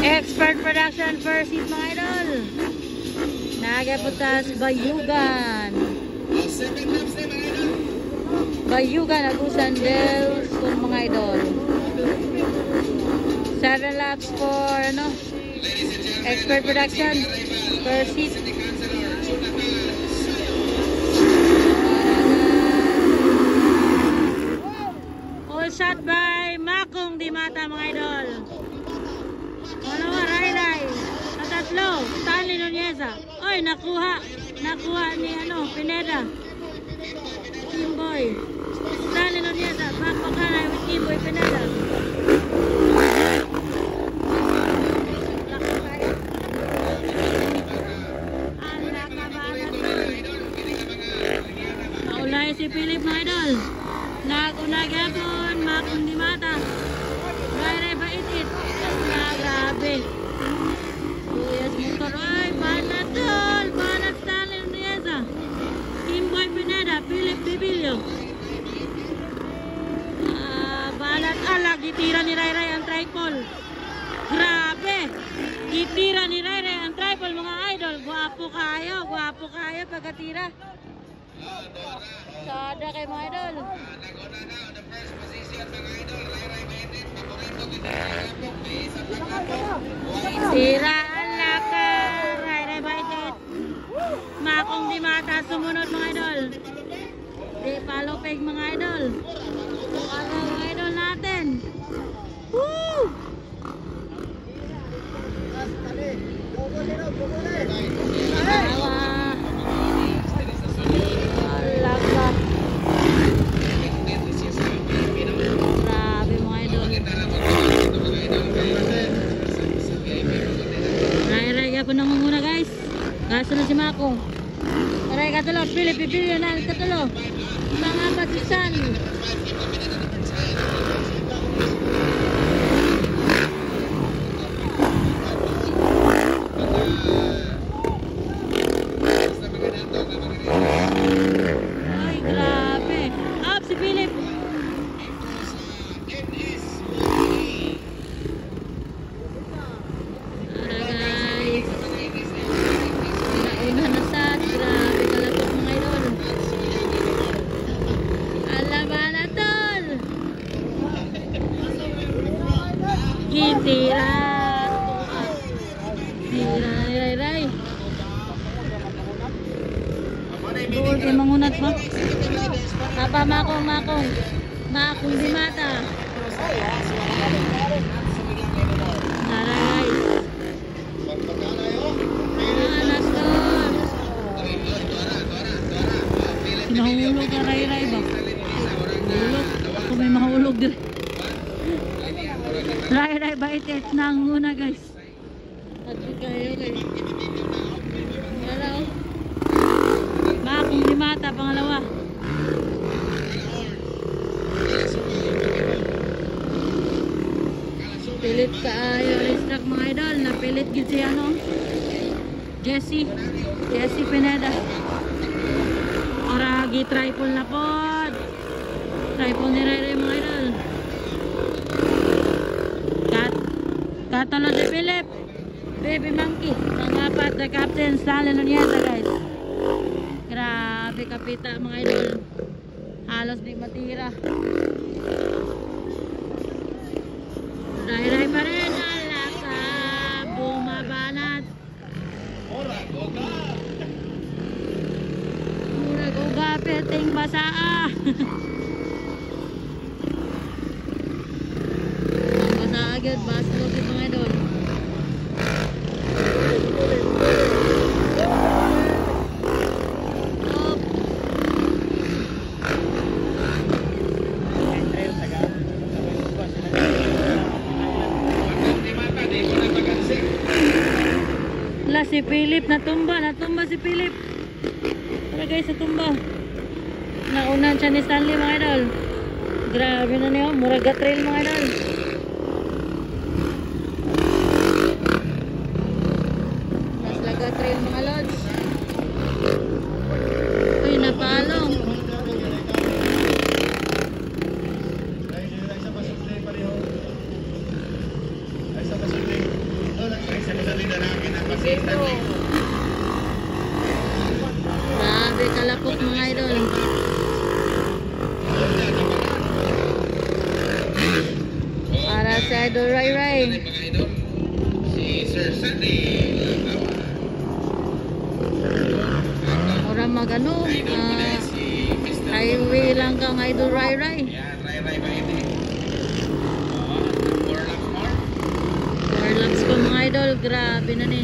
Expert Production first hit mga idol. Nagaputas Bayugan. Bayugan Agusan Del School mga idol. 7 laps for ano? Expert Production first hit. All shot by Makong Dimata mga idol. Pangalawa, Ray. Sa tatlo, Stanley Nuneza. Oy, nakuha ni Pineda. Kimboy. Stanley Nuneza, backpakan with Kimboy Pineda. Maulay si Philip mga idol. Nagunagapon, Makong Dimata. Ray baitit. Grabe. Yes, motor. Ay, banat tol. Banat Stanley Nuneza. Kimboy Pineda, Philip Bibilio. Banat alag, gitira ni Ray ang tripod. Grabe. Gitira ni Ray ang tripod mga idol. Guwapo kayo pagkatira. Sada kay mga idol. Siraan laka. Ray baitit. Makong Dimata sumunod mga idol. Di palopeg mga idol. Ano mga idol natin. Woo! Laka. Grabe mga idol. Ray po nangunguna guys. Kasunod si Makong. Ray katulo. Philip Bibilio na katulo. Mga pasisan. Ay grabe. Up si Philip. Guys. Nauna na sa. Grabe kalapot mga idol. Alabana tol. Gitira. Tira Ray. Doon kay mangunat mo. Papa Makong Dimata. Naray. Anas tol. Nahulog ka Ray ba? Hulog. Ako may mahulog din. Ray baitit nanguna guys. At kayo guys. Hello. Makong Dimata pangalawa. Pilit kaayo racetrack mga idol. Napilit gid si Jesse Pineda. Aragi tripod na pod. Tripod ni Ray mga idol. Katalo si Philip. Baby Monkey. Pangapat na Captain Stanley Nuneza guys. Grabe kapita mga idol. Halos di matira. Ray pa rin. Alaka. Bumabanat. Murag uga peting basaa. Basaa agad. Basko si mga idol. Si Philip natumba si Philip. Tara guys, natumba. Naunan siya ni Stanley mga idol. Grabe na niyo, muraga trail mga idol. Mas laga trail mga lods. Uy, napalong. Grabe kalapok mga idol. Para sa Idol Ray Ray. Si Sir Sandy. Ora magano, highway lang kang Idol Ray Ray. Yan, Ray Ray ba ini? 4 laps more. 4 laps ko mga idol, grabe na ni.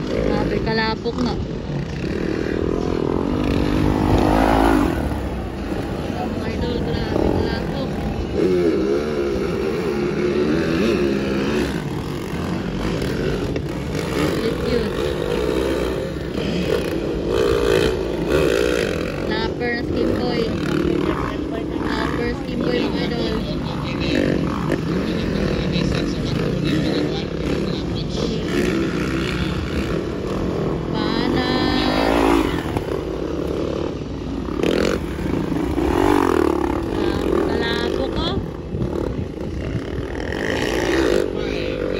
Grabe kalapok na. Mga idol, grabe kalapok. Lapper na skin boy. Lapper skin boy mga idol. Kalapok ko.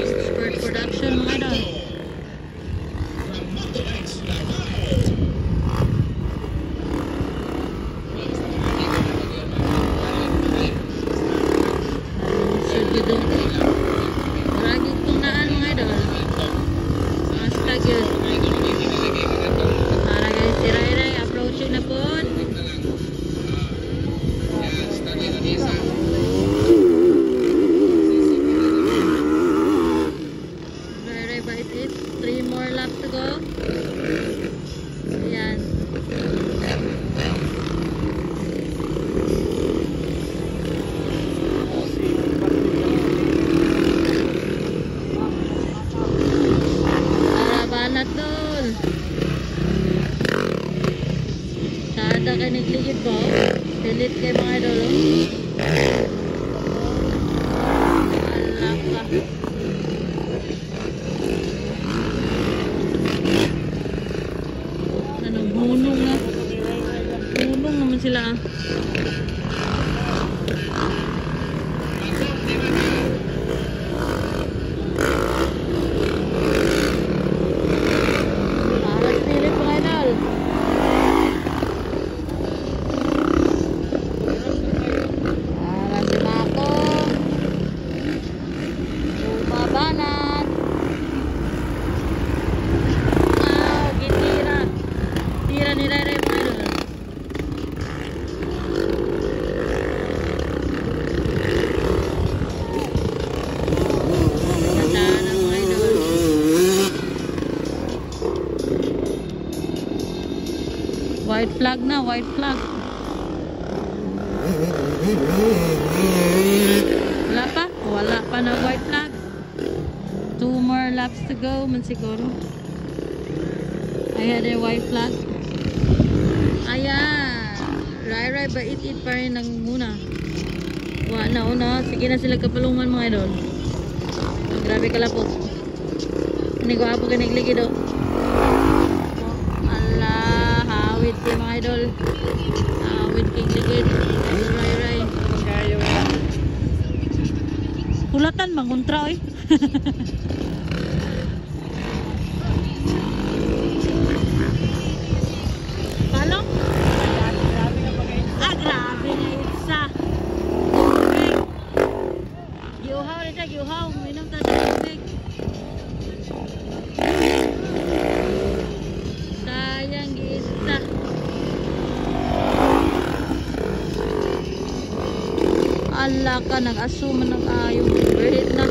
Spurt production mga idol. Maragig tunaan mga idol. Basta yun. Para guys, si Ray Ray approaching na po. Ray Ray ba it is? 3 more laps to go. Ayan. Banat doon. Sada ka nagligid po. Pilit kay mga idol. Alak ka. Ano, bunong na. Bunong naman sila. Banat. Gitira. Tira ni Ray Ray mga idol. Ganda na mga idol. White flag na, white flag. Wala pa? Wala pa na white flag. 2 more laps to go man siguro. Ayan yung white flag. Ayan. Ray Ray ba it pa rin ng muna. Wala na una. Sige na sila kapalungan mga idol. Grabe kalapok. Hindi ko apo kinigligid o. Allah. Hawit kayo mga idol. Hawit kinigligid. Ray Ray. Kulatan manguntra oy. Paano? Grabe na isa. Giuhaw na siya, giuhaw. Minom ta sa tubig. Sayang isa. Ala ka, nag-assume ng ayaw. Wait na.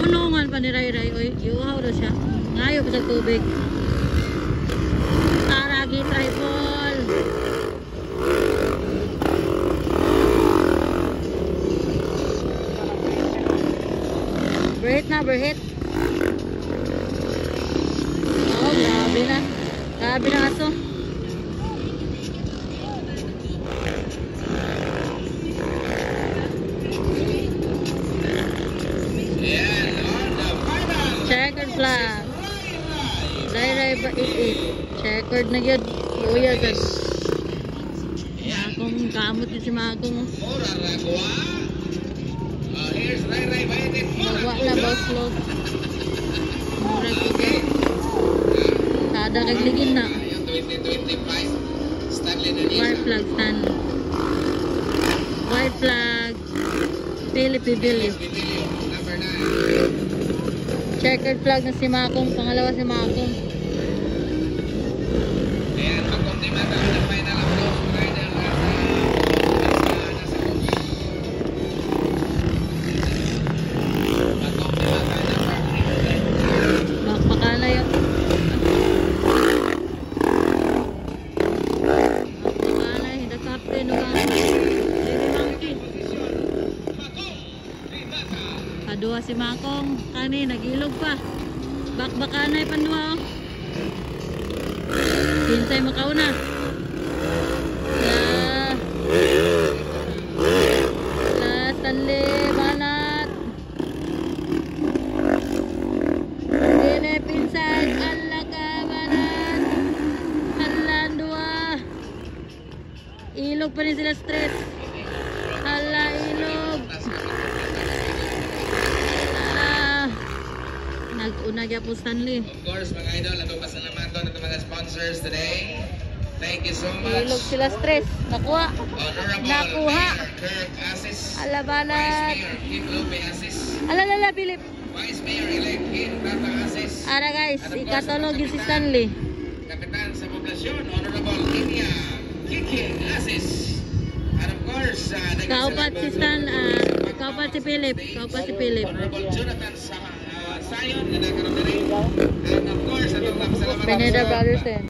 Unungan pa ni Ray Ray. Oy, iuhaw na siya. Ngayon pa sa tubig. Taragi, tripod. Berhit na, berhit. Oh, grabe na. Grabe na aso. Checkered flag. 588. Checkered na yun. Kuya guys. Makong kamot yun si Makong. Mura ragwa. Here's Ray Ray Bayetin. Nagwa na boss load. Mura ko guys. Sada kagligin na. Yung 2025 Stanley na White flag stand. White flag. Philippine Billy. Number 9. Checkered flag na si Makong. Pangalawa si Makong. Ayan, pagkondimata ang final approach rider nasa pagkondimata na Bakbakana yun. Bakbakana yun. The captain of Baby Monkey. Kadua si Makong. Kani, nag-ilog pa. Bakbakana yun panwa oh. Hintay makauna. Stanley Banat. Dine pinsan ala ka Banat. Halan dua. Ilog pa rin sila stress. Hala ilog. Nag-una kaya po Stanley. Of course, mga idol, atong pasalamatan at mga sponsors today. Thank you so much. Ilog sila stress. Nakuha. Honorable Nakuha. Mayor Kirk Asis. Ala Vice Banat. Mayor Kim Lupe Asis. Alala Philip. Vice Mayor-elect Kim Tata Asis. Ara guys, ikatulog yun si Stanley. Kapitan sa poblasyon, Honorable Linia Kiki Asis. And of course, Kaupat si Stan, kaupat si Philip. Kaupat si Philip. Honorable Jonathan Sayon, na nagkaroon na rin. And of course, atong napasalamatan Pineda sa Brothers eh.